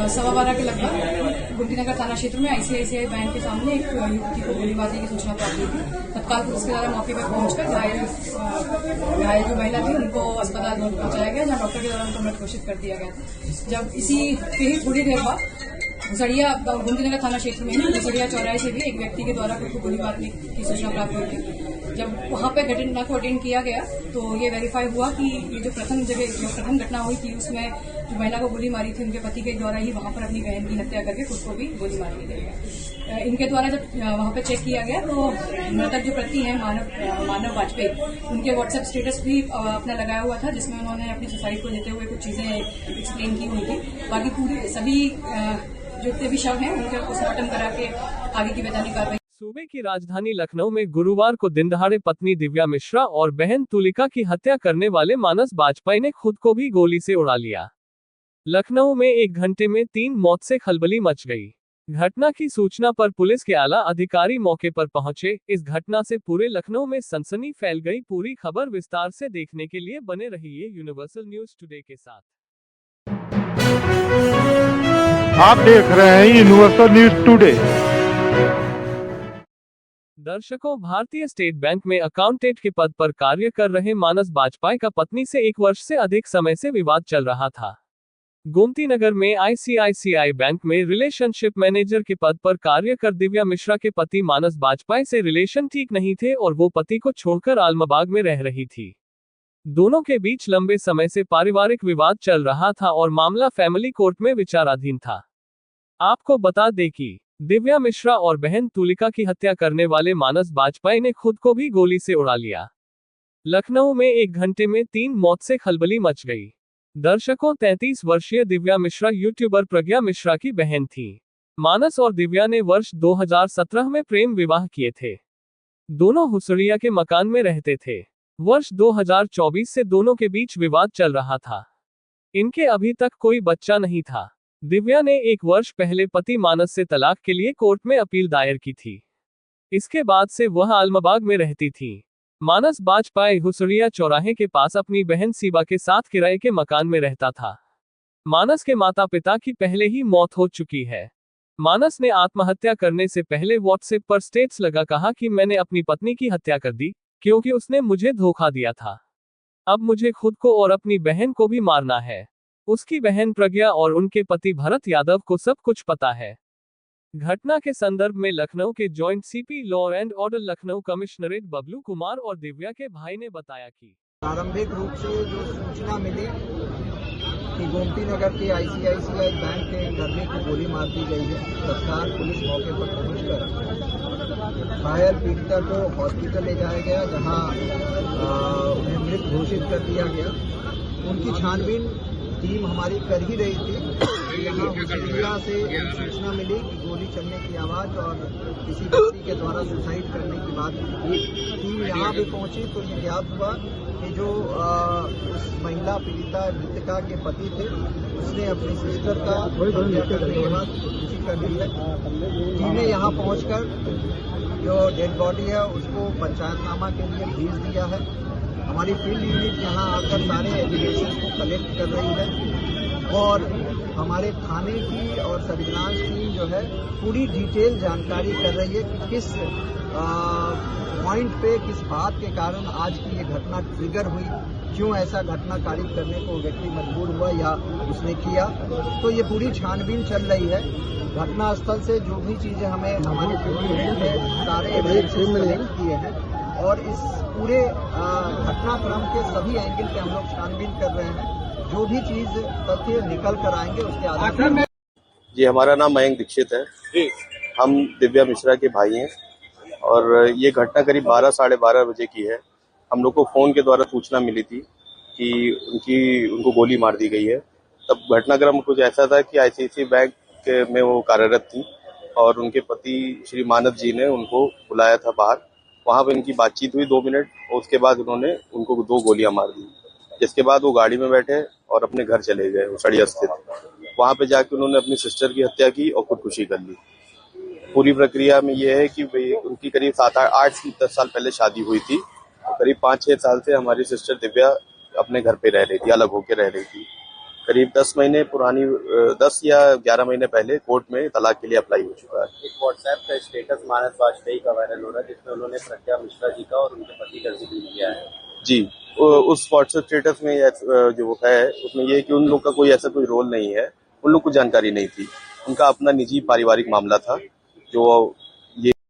12:15 के लगभग गोमतीनगर थाना क्षेत्र में आईसीआईसीआई बैंक के सामने एक युवती को गोलीबारी की सूचना प्राप्त हुई थी। तत्काल पुलिस के द्वारा मौके पर पहुंचकर घायल जो महिला थी उनको अस्पताल पहुंचाया गया, जहां डॉक्टर के द्वारा उनको मृत घोषित कर दिया गया था। जब इसी के ही थोड़ी देर बाद घुसड़िया गोमतीनगर थाना क्षेत्र में घुसड़िया चौराहे से भी एक व्यक्ति के द्वारा खुद को गोली मारने की सूचना प्राप्त हुई थी। जब वहां पे घटना को अटेंड किया गया तो ये वेरीफाई हुआ कि ये जो प्रथम घटना हुई थी उसमें जो महिला को गोली मारी थी उनके पति के द्वारा ही वहां पर अपनी बहन की हत्या करके खुद को भी गोली मार दी गई। इनके द्वारा जब वहां पे चेक किया गया तो मृतक जो प्रति हैं मानव वाजपेयी, उनके व्हाट्सएप स्टेटस भी अपना लगाया हुआ था, जिसमें उन्होंने अपनी सुसाइड को लेते हुए कुछ चीजें एक्सप्लेन की हुई थी। बाकी पूरे सभी जितने भी शव हैं उनके पोस्टमार्टम करा के आगे की वैधानिक कार्रवाई। सूबे की राजधानी लखनऊ में गुरुवार को दिनदहाड़े पत्नी दिव्या मिश्रा और बहन तुलिका की हत्या करने वाले मानस बाजपेयी ने खुद को भी गोली से उड़ा लिया। लखनऊ में 1 घंटे में 3 मौत से खलबली मच गई। घटना की सूचना पर पुलिस के आला अधिकारी मौके पर पहुंचे। इस घटना से पूरे लखनऊ में सनसनी फैल गई। पूरी खबर विस्तार से देखने के लिए बने रहिए यूनिवर्सल न्यूज टुडे के साथ। आप देख रहे हैं यूनिवर्सल न्यूज टुडे। दर्शकों, भारतीय स्टेट बैंक में अकाउंटेंट के पद पर कार्य कर रहे मानस बाजपेयी का पत्नी से 1 वर्ष से अधिक समय से विवाद चल रहा था। गोमतीनगर में आईसीआईसीआई बैंक में रिलेशनशिप मैनेजर के पद पर कार्य कर दिव्या मिश्रा के पति मानस बाजपेयी से रिलेशन ठीक नहीं थे और वो पति को छोड़कर आलमबाग में रह रही थी। दोनों के बीच लंबे समय से पारिवारिक विवाद चल रहा था और मामला फैमिली कोर्ट में विचाराधीन था। आपको बता दें कि दिव्या मिश्रा और बहन तुलिका की हत्या करने वाले मानस बाजपेयी ने खुद को भी गोली से उड़ा लिया। लखनऊ में 1 घंटे में 3 मौत से खलबली मच गई। दर्शकों, 33 वर्षीय दिव्या मिश्रा यूट्यूबर प्रज्ञा मिश्रा की बहन थी। मानस और दिव्या ने वर्ष 2017 में प्रेम विवाह किए थे। दोनों हुसड़िया के मकान में रहते थे। वर्ष 2024 से दोनों के बीच विवाद चल रहा था। इनके अभी तक कोई बच्चा नहीं था। दिव्या ने 1 वर्ष पहले पति मानस से तलाक के लिए कोर्ट में अपील दायर की थी। इसके बाद से वह आलमबाग में रहती थी। मानस बाजपेयी हुसड़िया चौराहे के पास अपनी बहन सीबा के साथ किराए के मकान में रहता था। मानस के माता पिता की पहले ही मौत हो चुकी है। मानस ने आत्महत्या करने से पहले व्हाट्सएप पर स्टेटस लगा कहा कि मैंने अपनी पत्नी की हत्या कर दी क्योंकि उसने मुझे धोखा दिया था। अब मुझे खुद को और अपनी बहन को भी मारना है। उसकी बहन प्रज्ञा और उनके पति भरत यादव को सब कुछ पता है। घटना के संदर्भ में लखनऊ के joint CP law and order Lucknow commissionerate Bablu Kumar और दिव्या के भाई ने बताया कि प्रारंभिक रूप से जो सूचना मिली कि गोमतीनगर के आईसीआईसीआई बैंक के कर्मी को गोली मार दी गई है, तत्काल पुलिस मौके पर पहुंचकर घायल पीड़िता को हॉस्पिटल ले जाया गया, जहां उन्हें मृत घोषित कर दिया गया। उनकी छानबीन टीम हमारी कर ही रही थी। यहाँ हुसड़िया से सूचना मिली कि गोली चलने की आवाज और किसी व्यक्ति के द्वारा सुसाइड करने की बात हुई। टीम यहाँ भी पहुंची तो ये ज्ञात हुआ कि जो उस महिला पीड़िता मृतका के पति थे, उसने अपनी सिस्टर का हत्या करने के बाद खुदकुशी कर ली है। टीम ने यहाँ पहुंचकर जो डेड बॉडी है उसको पंचायतनामा के लिए भेज दिया है। हमारी फील्ड यूनिट यहाँ आकर सारे एविडेंसेस को कलेक्ट कर रही है और हमारे थाने की और सर्विलांस टीम जो है पूरी डिटेल जानकारी कर रही है कि किस पॉइंट पे, किस बात के कारण आज की ये घटना ट्रिगर हुई, क्यों ऐसा घटना कारित करने को व्यक्ति मजबूर हुआ या उसने किया। तो ये पूरी छानबीन चल रही है। घटनास्थल से जो भी चीजें हमें हमारी फील्ड यूनिट में सारे एविडेंसेस कलेक्ट किए हैं और इस पूरे घटनाक्रम के सभी एंगल पे हम लोग छानबीन कर रहे हैं। जो भी चीज तथ्य निकल कर आएंगे उसके आधार पर। जी, हमारा नाम मयंक दीक्षित है। हम दिव्या मिश्रा के भाई हैं और ये घटना करीब 12 साढ़े 12 बजे की है। हम लोग को फोन के द्वारा सूचना मिली थी कि उनको गोली मार दी गई है। तब घटनाक्रम कुछ ऐसा था कि आईसीआईसीआई बैंक में वो कार्यरत थी और उनके पति श्री मानव जी ने उनको बुलाया था बाहर। वहां पर इनकी बातचीत हुई 2 मिनट और उसके बाद उन्होंने उनको 2 गोलियां मार दी, जिसके बाद वो गाड़ी में बैठे और अपने घर चले गए हुसड़िया स्थित। वहां पे जाके उन्होंने अपनी सिस्टर की हत्या की और खुदकुशी कर ली। पूरी प्रक्रिया में ये है कि उनकी करीब 7-8-10 साल पहले शादी हुई थी और करीब 5-6 साल से हमारी सिस्टर दिव्या अपने घर पे रह रही थी, अलग होकर रह रही थी। करीब 10 महीने पुरानी 10 या 11 महीने पहले कोर्ट में तलाक के लिए अप्लाई हो चुका है। एक व्हाट्सएप का स्टेटस मानस वाजपेयी का वायरल हो रहा है जिसमें उन्होंने प्रज्ञा मिश्रा जी का और उनके पति का जिक्र किया है। जी, उस व्हाट्सएप स्टेटस में जो है उसमें ये है कि उन लोग का कोई ऐसा कोई रोल नहीं है, उन लोग को जानकारी नहीं थी। उनका अपना निजी पारिवारिक मामला था जो